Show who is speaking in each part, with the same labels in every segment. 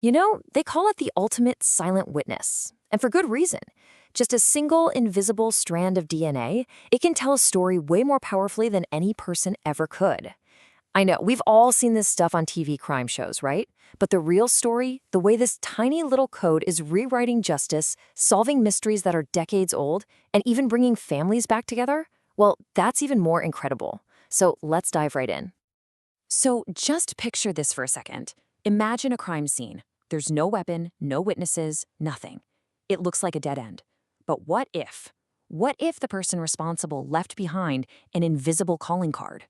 Speaker 1: They call it the ultimate silent witness, and for good reason. Just a single invisible strand of DNA, it can tell a story way more powerfully than any person ever could. I know, we've all seen this stuff on TV crime shows, right? But the real story, the way this tiny little code is rewriting justice, solving mysteries that are decades old, and even bringing families back together, well, that's even more incredible. So let's dive right in. So just picture this for a second. Imagine a crime scene. There's no weapon, no witnesses, nothing. It looks like a dead end. But what if? What if the person responsible left behind an invisible calling card?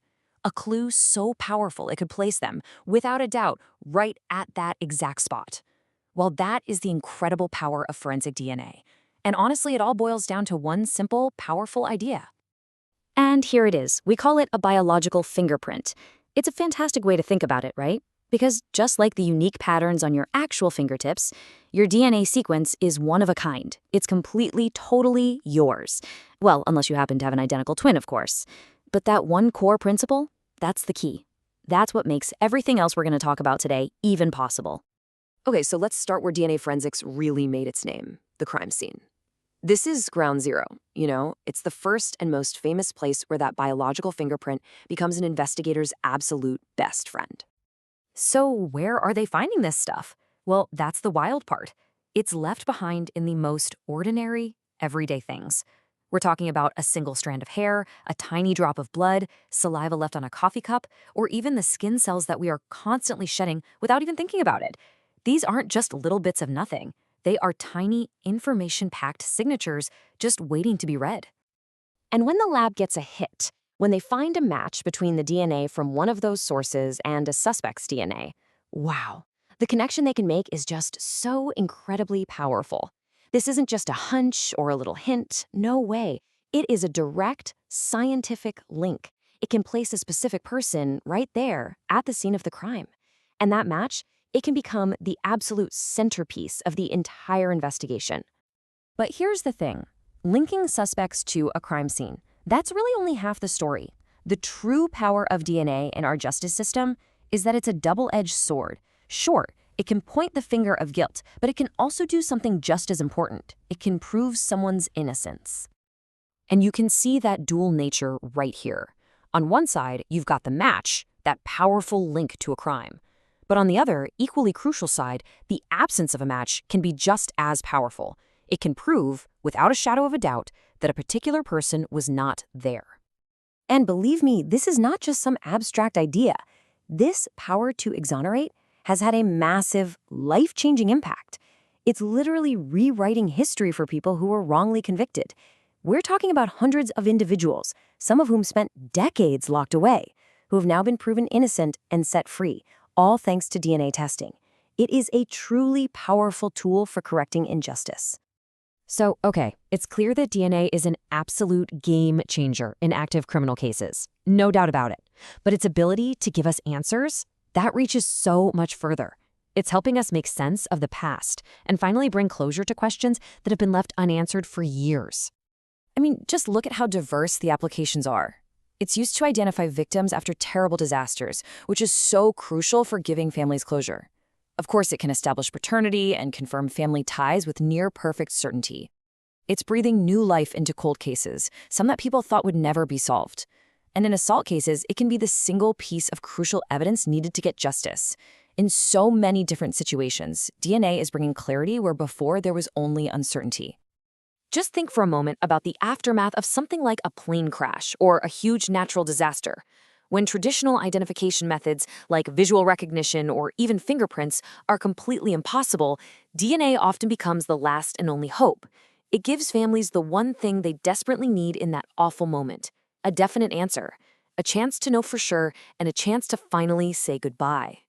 Speaker 1: A clue so powerful it could place them, without a doubt, right at that exact spot. Well, that is the incredible power of forensic DNA. And honestly, it all boils down to one simple, powerful idea. And here it is. We call it a biological fingerprint. It's a fantastic way to think about it, right? Because just like the unique patterns on your actual fingertips, your DNA sequence is one of a kind. It's completely, totally yours. Well, unless you happen to have an identical twin, of course. But that one core principle, that's the key. That's what makes everything else we're going to talk about today even possible. Okay, so let's start where DNA forensics really made its name, the crime scene. This is ground zero, It's the first and most famous place where that biological fingerprint becomes an investigator's absolute best friend. So where are they finding this stuff? Well, that's the wild part. It's left behind in the most ordinary, everyday things. We're talking about a single strand of hair, a tiny drop of blood, saliva left on a coffee cup, or even the skin cells that we are constantly shedding without even thinking about it. These aren't just little bits of nothing. They are tiny, information-packed signatures just waiting to be read. And when the lab gets a hit, when they find a match between the DNA from one of those sources and a suspect's DNA, wow, the connection they can make is just so incredibly powerful. This isn't just a hunch or a little hint. No way. It is a direct, scientific link. It can place a specific person right there at the scene of the crime. And that match, it can become the absolute centerpiece of the entire investigation. But here's the thing. Linking suspects to a crime scene, that's really only half the story. The true power of DNA in our justice system is that it's a double-edged sword. Sure, it can point the finger of guilt, but it can also do something just as important. It can prove someone's innocence. And you can see that dual nature right here. On one side, you've got the match, that powerful link to a crime. But on the other, equally crucial side, the absence of a match can be just as powerful. It can prove, without a shadow of a doubt, that a particular person was not there. And believe me, this is not just some abstract idea. This power to exonerate has had a massive, life-changing impact. It's literally rewriting history for people who were wrongly convicted. We're talking about hundreds of individuals, some of whom spent decades locked away, who have now been proven innocent and set free, all thanks to DNA testing. It is a truly powerful tool for correcting injustice. So, okay, it's clear that DNA is an absolute game changer in active criminal cases. No doubt about it. But its ability to give us answers, that reaches so much further. It's helping us make sense of the past and finally bring closure to questions that have been left unanswered for years. I mean, just look at how diverse the applications are. It's used to identify victims after terrible disasters, which is so crucial for giving families closure. Of course, it can establish paternity and confirm family ties with near-perfect certainty. It's breathing new life into cold cases, some that people thought would never be solved. And in assault cases, it can be the single piece of crucial evidence needed to get justice. In so many different situations, DNA is bringing clarity where before there was only uncertainty. Just think for a moment about the aftermath of something like a plane crash or a huge natural disaster. When traditional identification methods like visual recognition or even fingerprints are completely impossible, DNA often becomes the last and only hope. It gives families the one thing they desperately need in that awful moment: a definite answer, a chance to know for sure, and a chance to finally say goodbye.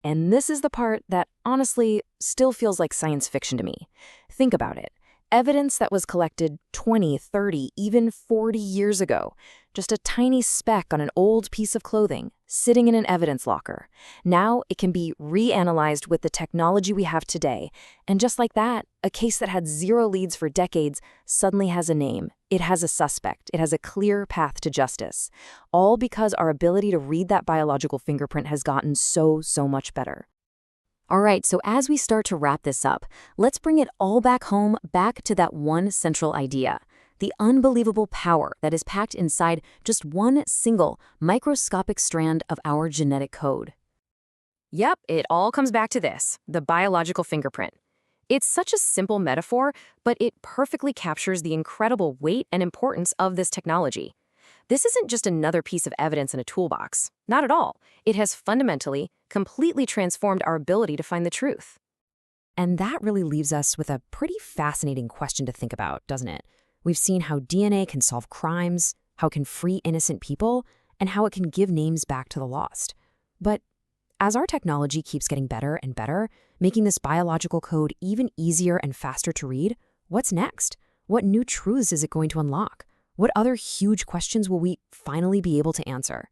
Speaker 1: And this is the part that, honestly, still feels like science fiction to me. Think about it. Evidence that was collected 20, 30, even 40 years ago. Just a tiny speck on an old piece of clothing, sitting in an evidence locker. Now it can be reanalyzed with the technology we have today. And just like that, a case that had zero leads for decades suddenly has a name. It has a suspect. It has a clear path to justice. All because our ability to read that biological fingerprint has gotten so much better.
Speaker 2: All right, so as we start to wrap this up, let's bring it all back home, back to that one central idea. The unbelievable power that is packed inside just one single microscopic strand of our genetic code.
Speaker 1: Yep, it all comes back to this, the biological fingerprint. It's such a simple metaphor, but it perfectly captures the incredible weight and importance of this technology. This isn't just another piece of evidence in a toolbox. Not at all. It has fundamentally, completely transformed our ability to find the truth.
Speaker 2: And that really leaves us with a pretty fascinating question to think about, doesn't it? We've seen how DNA can solve crimes, how it can free innocent people, and how it can give names back to the lost. But as our technology keeps getting better and better, making this biological code even easier and faster to read, what's next? What new truths is it going to unlock? What other huge questions will we finally be able to answer?